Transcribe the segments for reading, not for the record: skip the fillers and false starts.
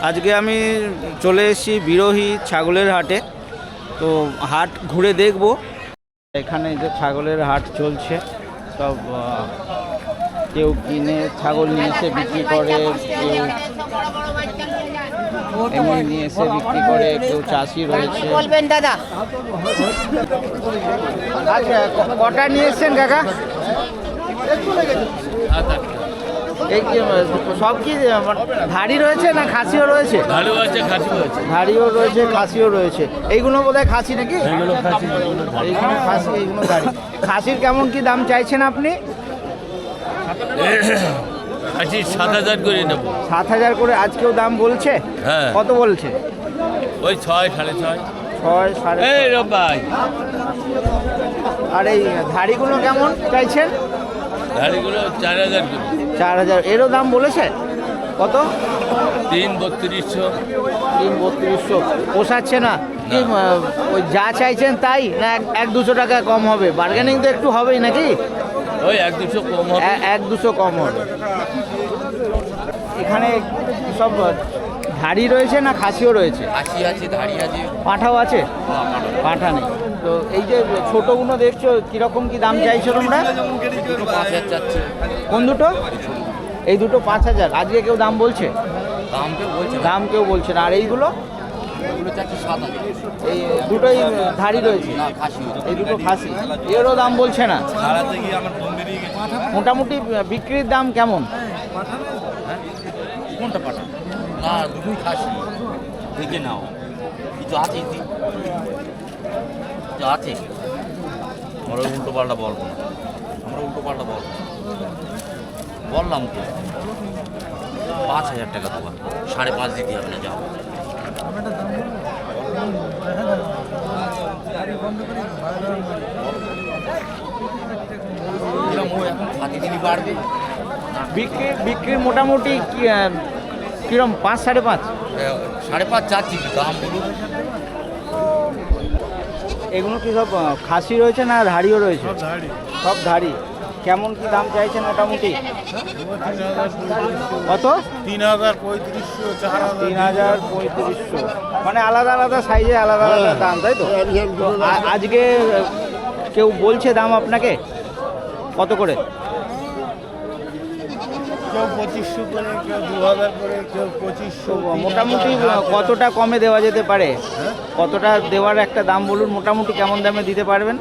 আজকে আমি চলে এসেছি বিরোহী ছাগলের হাটে। তো হাট ঘুরে দেখব। এখানে যে ছাগলের হাট চলছে, সব কেউ কিনে ছাগল নিয়ে এসে বিক্রি করে, কেউ এমনি নিয়ে এসে বিক্রি করে, কেউ চাষি রয়েছে। বলবেন দাদা। আচ্ছা, কটা নিয়ে এসছেন কাকা? এই কি সব কি ধাড়ি রয়েছে না খাসিও রয়েছে? ধাড়িও রয়েছে, খাসিও রয়েছে। এইগুলো বোধহয় খাসি নাকি? এইগুলো খাসি, এইগুলো ধাড়ি। খাসির কেমন কি দাম চাইছেন আপনি? 7,000 করে নেব। 7,000 করে আজকেও দাম বলছে? হ্যাঁ। কত বলছে? ওই 6, 6.5। 6, 6.5। আর এই ধাড়িগুলো কেমন চাইছেন? ধাড়িগুলো 4,000 করে। 4,000। এরও দাম বলেছে? কত? 3,3200। 3,3200 পোষাচ্ছে না কি? ওই যা চাইছেন তাই না 1-200 টাকা কম হবে? বার্গেনিং তো একটু হবেই নাকি? ওই 1-200 কম হবে। 1-200 কম হবে। এখানে সব ধাড়ি রয়েছে না খাসিও রয়েছে? খাসি আছে, ধাড়ি আছে, পাঁঠাও আছে? পাঁঠা নেই। তো এই যে ছোটোগুলো দেখছো, কীরকম কি দাম চাইছো তোমরা? 5,000 চাচ্ছে। কোন দুটো? এই দুটো 5,000। আজকে কেউ দাম বলছে? দাম কেউ বলছে না। আর এইগুলো? চাচ্ছে 7,000। এই দুটোই ধাড়ি রয়েছে? এই দুটো খাসি। এরও দাম বলছে না? মোটামুটি বিক্রির দাম কেমন? কোনটা পাঠা? না, দুটোই খাসি। দেখে নাও, কিছু আছে, কিছু আছে। আমরা উল্টো পাল্টা বলবো না, বললাম তো 5,000 টাকা দেবো। 5.5 দিতে হবে না, যাও। এখন প্রতিদিনই বাড়বে। বিক্রির মোটামুটি কিরম? 5, 5.5? 5.5 চাচ্ছি, দাম বলুন। এগুলো কি সব খাসি রয়েছে না ধাড়িও রয়েছে? সব ধাড়ি। কেমন কি দাম চাইছেন মোটামুটি? কত? 3,3500, 4,000। 3,3500। মানে আলাদা আলাদা সাইজে আলাদা আলাদা দাম, তাই তো? আজকে কেউ বলছে দাম আপনাকে কত করে? কেউ 2,500 করে, কেউ 2,000 করে, কেউ 2,500। মোটামুটি কতটা কমে দেওয়া যেতে পারে? কতটা দেওয়ার একটা দাম বলুন, মোটামুটি কেমন দামে দিতে পারবেন?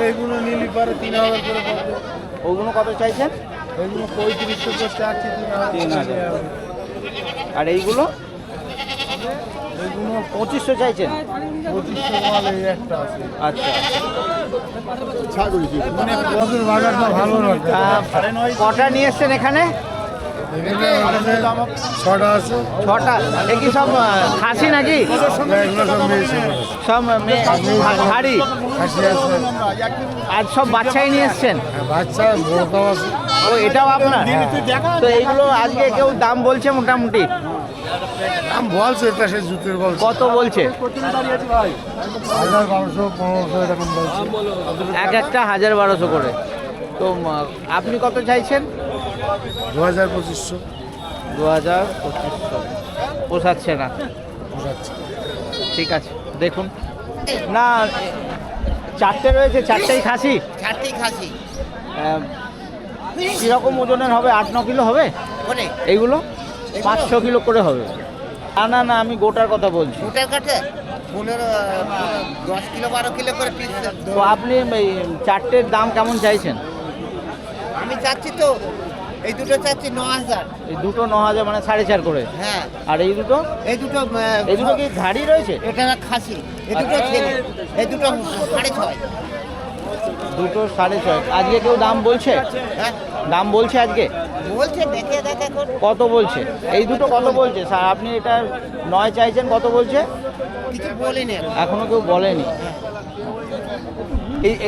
এইগুলো নিলি পারে 3,000 করে পড়বে। ওগুলো কত চাইছেন? এইগুলো 3,500 করে চাচ্ছি, 3,000। আর এইগুলো? এইগুলো 2,500 চাইছেন? 2,500 মাল এই একটা আছে। আচ্ছা। মানে ওদের বাজারটা ভালো নয়। কটা নিয়ে এসছেন এখানে? এখানে 6টা আছে। 6টা। এ কি সব খাসি নাকি? এগুলো সব মেয়েছে। সব ধাড়ি? খাসি আছে। আর সব বাচ্চাই নিয়ে এসছেন? হ্যাঁ, বাচ্চা বড়টাও আছে। ও, এটাও আপনার? তো এইগুলো আজকে কেউ দাম বলছে মোটামুটি? দাম বলছে, এটা সে জুতের বলছে। কত বলছে? 1,000, 1,200, 1,500 এরকম বলছে। এক একটা 1,000, 1,200 করে। তো আপনি কত চাইছেন? 2,000, 2,500। 2,2500 পোষাচ্ছে না? বোঝাচ্ছে। ঠিক আছে, দেখুন। না, 4টে রয়েছে, 4টেই খাসি? 4টি খাসি। কীরকম ওজনের হবে? 8-9 কিলো হবে কোনে? এইগুলো? 500 কিলো করে হবে? না না, আমি গোটার কথা বলছি। গোটার কাছে 10 কিলো 12 কিলো করে পিস। তো আপনি এই 4টের দাম কেমন চাইছেন? আমি চাচ্ছি তো এই দুটো চাচ্ছি 9,000। এই দুটো 9,000, মানে 4.5 করে। হ্যাঁ। আর এই দুটো? এই দুটো এই দুটো কি ধাড়ি রয়েছে? এটা খাসি। এই দুটো ছেলে। এই দুটো 6.5। দুটো 6.5। আজকে কেউ দাম বলছে? হ্যাঁ, দাম বলছে আজকে? বলছে দেখে দেখ এখন। কত বলছে? এই দুটো কত বলছে স্যার? আপনি এটা 9 চাইছেন, কত বলছে? কিছু বলিনি এখন। এখনো কেউ বলেনি।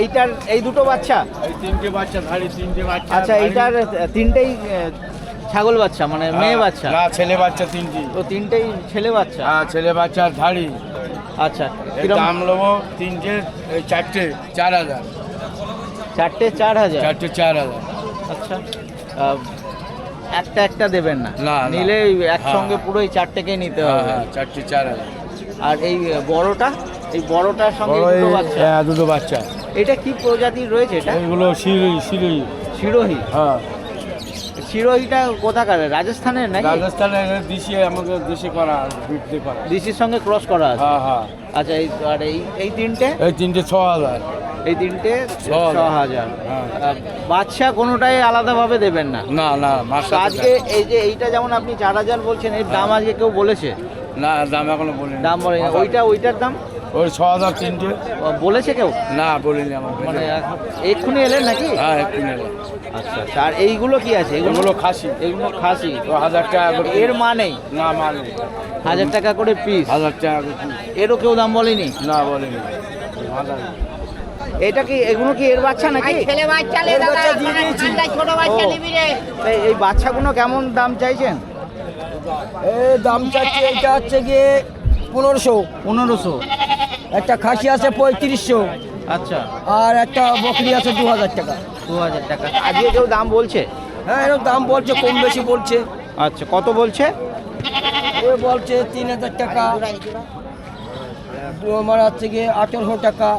এইটার এই দুটো বাচ্চা? এই 3টে বাচ্চা, ধাড়ি 3টে বাচ্চা। আচ্ছা, এইটার 3টেই ছাগল বাচ্চা, মানে মেয়ে বাচ্চা? না, ছেলে বাচ্চা 3টি। তো 3টেই ছেলে বাচ্চা? হ্যাঁ, ছেলে বাচ্চার ধাড়ি। আচ্ছা, এর কিরকম দাম নেবো 3টে, 4টে 4,000। 4টে 4,000? 4টে 4,000। আচ্ছা, একটা একটা দেবেন না, না। নিলে একসঙ্গে পুরোই চারটেকেই নিতে হবে। হ্যাঁ 4,000 আর এই বড়টা, এই বড়টার সঙ্গে বড় দুটো বাচ্চা, হ্যাঁ দুটো বাচ্চা। এটা কি প্রজাতির রয়েছে? এটা এগুলো শিরোই। শিরোহী। হ্যাঁ শিরোহীটা কোথাকার, রাজস্থানের নাকি? রাজস্থানে দেশি, আমাদের দেশি করা, বিক্রি করা। ডিসির সঙ্গে ক্রস করা আছে। হ্যাঁ হ্যাঁ। আচ্ছা, এই আর এই তিনটে, এই 3টে 6,000। এই তিনটে 6,000 6,000। হ্যাঁ। বাচ্চা কোনোটাই আলাদাভাবে দেবেন না? না না তো আজকে এই যে এইটা যেমন আপনি 4,000 বলছেন, এর দাম আজকে কেউ বলেছে? না দাম এখনো বলিনি। দাম বলে ওইটার দাম ওই 6,000 3টে। বলেছে কেউ? না বলিনি আমার। মানে এক্ষুনি এলেন নাকি? হ্যাঁ একটু নেবে। আচ্ছা আচ্ছা। আর এইগুলো কি আছে? এগুলো খাসি। এগুলো খাসি। তো 1,000 টাকা করে। এর মানেই না মানে 1,000 টাকা করে পিস। 1,000 টাকা করে piece। এরও কেউ দাম বলেনি? না বলিনি। 1,000। এটা কি, এগুলো কি এর বাচ্চা নাকি? ছেলে বাচ্চা লে দাদা, ঠান্ডায় ছোট বাচ্চা ও। নিবি রে। এই বাচ্চাগুলো কেমন দাম চাইছেন? এই দাম চাচ্ছে, এটা হচ্ছে গিয়ে 1500। 1500। একটা খাসি আছে 3500, আচ্ছা, আর একটা বকরি আছে 2000 টাকা। 2000 টাকা। আজকে কেউ দাম বলছে? হ্যাঁ এরকম দাম বলছে, কম বেশি বলছে। আচ্ছা, কত বলছে? এ বলছে 3000 টাকা, আমার হচ্ছে গিয়ে 1800 টাকা,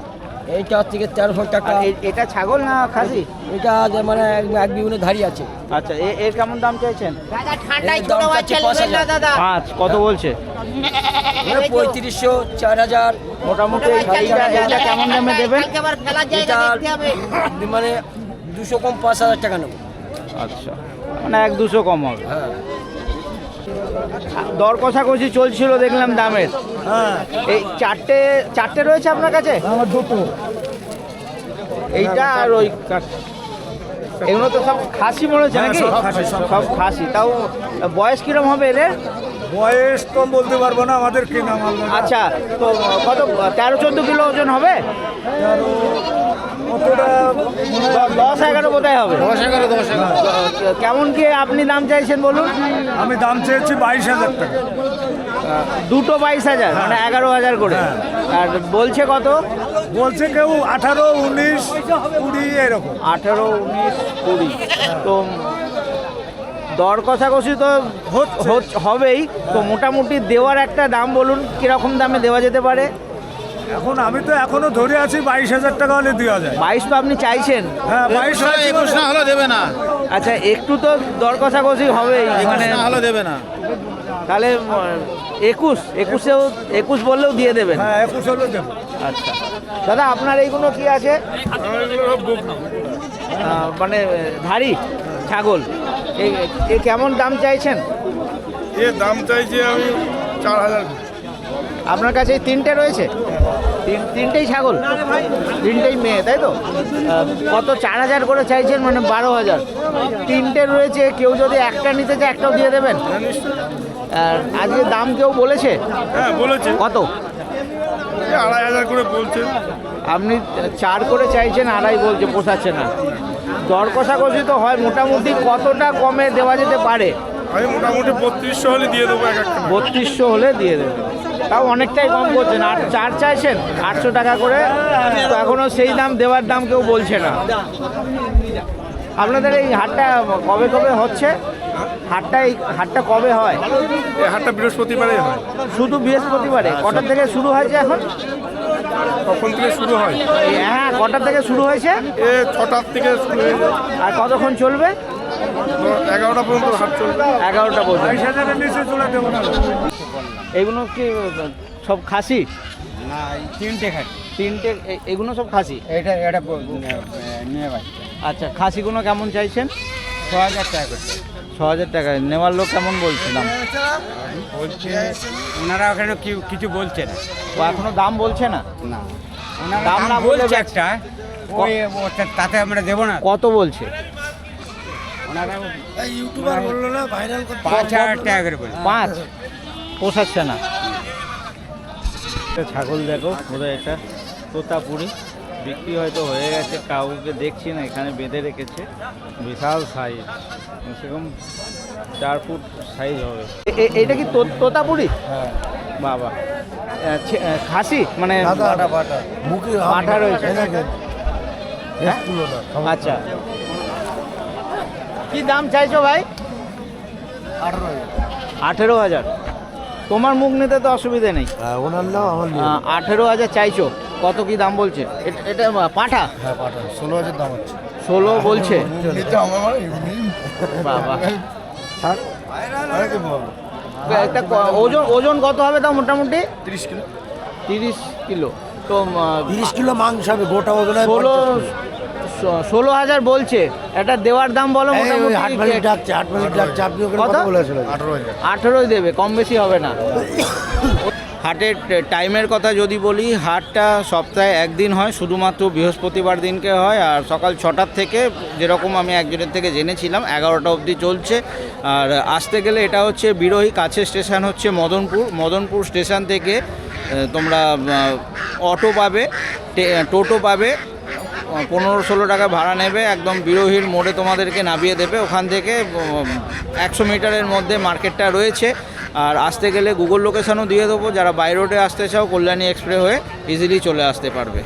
এইটা হচ্ছে গিয়ে 1300 টাকা। আর এটা ছাগল না খাসি? এটা যে মানে এক বিগুনে ধারি আছে। আচ্ছা, এর কেমন দাম চাইছেন? দাদা ঠান্ডায় এর ছোট দাম বাচ্চা চাচ্ছে নেবেন না 5,000। দাদা। 5 কত বলছে? 3500, 4000। মোটামুটি এইটা কেমন দামে দেবেন? কালকে আবার খেলার জায়গা এটা দেখতে হবে। মানে 200 কম 5000 টাকা নেব। আচ্ছা, মানে 1-200 কম হবে। হ্যাঁ দর কষাকষি চলছিল দেখলাম দামের। হ্যাঁ এই চারটে রয়েছে আপনার কাছে? আমার দুটো। এইটা আর ওই এগুলো তো সব খাসি মনে হচ্ছে নাকি? সব খাসি। তাও বয়স কিরম হবে এদের? বয়স তো বলতে পারবো না, আমাদের কেনা মাল না। আচ্ছা, তো কত 13-14 কিলো ওজন হবে? কতটা 10-11 বোধহয় হবে। 10-11 কেমন কি আপনি দাম চাইছেন বলুন? আমি দাম চেয়েছি 22,000 টাকা। দুটো 22,000, মানে 11,000 করে। আর বলছে কত? বলছে কেউ 18, 19, 20 এরকম। 18, 19, 20। তো দর কষাকষি তো হবেই। তো মোটামুটি দেওয়ার একটা দাম বলুন, কিরকম দামে দেওয়া যেতে পারে? এখন আমি তো এখনো ধরে আছি 22,000 টাকা হলে দেওয়া যায়। 22 তো আপনি চাইছেন। হ্যাঁ 22 না হলে দেবে না। আচ্ছা, একটু তো দর কষাকষি হবেই, মানে না হলে দেবে না। তাহলে 21 বললেও দিয়ে দেবেন? হ্যাঁ 21 হলে দেবো। আচ্ছা দাদা, আপনার এইগুলো কি আছে? মানে ধাড়ি ছাগল। এ কেমন দাম চাইছেন? এর দাম চাইছি আমি 4,000। আপনার কাছে এই তিনটে রয়েছে? তিনটেই ছাগল, তিনটেই মেয়ে, তাই তো? কত 4,000 করে চাইছেন, মানে 12,000। তিনটে রয়েছে, কেউ যদি একটা নিতে চায় একটাও দিয়ে দেবেন? আর আজকে দাম কেউ বলেছে? হ্যাঁ বলেছে, কত? 2,500 করে বলছে। আপনি 4 করে চাইছেন, 2.5 বলছে, পোষাচ্ছে না। দর কষাকষি তো হয়, মোটামুটি কতটা কমে দেওয়া যেতে পারে? আমি মোটামুটি 3200 হলে দিয়ে দেবো এক একটা। 3200 হলে দিয়ে দেবেন, তাও অনেকটাই কম করছেন। আর 4 চাইছেন 800 টাকা করে, তো এখনও সেই দাম দেওয়ার দাম কেউ বলছে না। আপনাদের এই হাটটা কবে কবে হচ্ছে? হাটটা কবে হয়? এই হাটটা বৃহস্পতিবারে হয়। শুধু বৃহস্পতিবারে? কটার থেকে শুরু হয়েছে এখন? তখন থেকে শুরু হয়। হ্যাঁ, কটার থেকে শুরু হয়েছে? 6টার থেকে শুরু হয়ে যায়। আর কতক্ষণ চলবে? 11টা পর্যন্ত হাট চলবে। 11টা পর্যন্ত। 22,000-এর নিচে চলে দেবো না। এইগুলো কি সব খাসি? না 3টে খাসি। তিনটে এগুলো সব খাসি? এটা নিয়ে ভাই আচ্ছা, খাসিগুলো কেমন চাইছেন? 6,000 টাকা করে 6,000 টাকা। নেওয়ার লোক কেমন বলছে দাম? বলছে। ওনারা ওখানে কিছু বলছে না। ও এখনো দাম বলছে না? না দাম না বললে বলছে একটা, ওই তাতে আমরা দেবো না। কত বলছে? ওনারা ইউটিউবার বললো না, ভাইরাল করতে। 5,000 টাকা করে বলছে। 5 পোষাচ্ছে না। ছাগল দেখো, ওরা এটা তোতাপুরি বিক্রি হয়তো হয়ে গেছে, কাউকে দেখছি না, এখানে বেঁধে রেখেছে। বিশাল সাইজ, সেরকম 4 ফুট সাইজ হবে। এইটা কি তোতাপুরি? হ্যাঁ বাবা, খাসি মানে পাঠা রয়েছে। হ্যাঁ? আচ্ছা, কি দাম চাইছো ভাই? 18,000। তোমার মুখ নিতে তো অসুবিধে নেই। ওনার নাম আমার 18,000 চাইছো, কত কি দাম বলছে? এটা পাঠা? হ্যাঁ পাঠা 16,000 দাম হচ্ছে। 16 বলছে। নিতে আমার বাবা, ছাড় একটা ওজন কত হবে তা মোটামুটি? 30 কিলো। 30 কিলো। তো 30 কিলো মাংস হবে গোটা ওজন। 16,000 বলছে। এটা দেওয়ার দাম বলো মোটামুটি। হাট মালিক ডাকছে আপনি ওখানে কত? কথা বলেছিল 18,000। 18 দেবে, কম বেশি হবে না। হাটের টাইমের কথা যদি বলি, হাটটা সপ্তাহে একদিন হয়, শুধুমাত্র বৃহস্পতিবার দিনকে হয়, আর সকাল 6টার থেকে, যেরকম আমি একজনের থেকে জেনেছিলাম, 11টা অবধি চলছে। আর আসতে গেলে এটা হচ্ছে বিরোহী, কাছের স্টেশন হচ্ছে মদনপুর স্টেশন থেকে তোমরা অটো পাবে, টোটো পাবে, 15-16 টাকা ভাড়া নেবে, একদম বিরোহীর মোড়ে তোমাদেরকে নামিয়ে দেবে। ওখান থেকে 100 মিটারের মধ্যে মার্কেটটা রয়েছে। আর আসতে গেলে গুগল লোকেশনও দিয়ে দেবো, যারা বাই রোডে আসতে চাও কল্যাণী এক্সপ্রেস হয়ে ইজিলি চলে আসতে পারবে।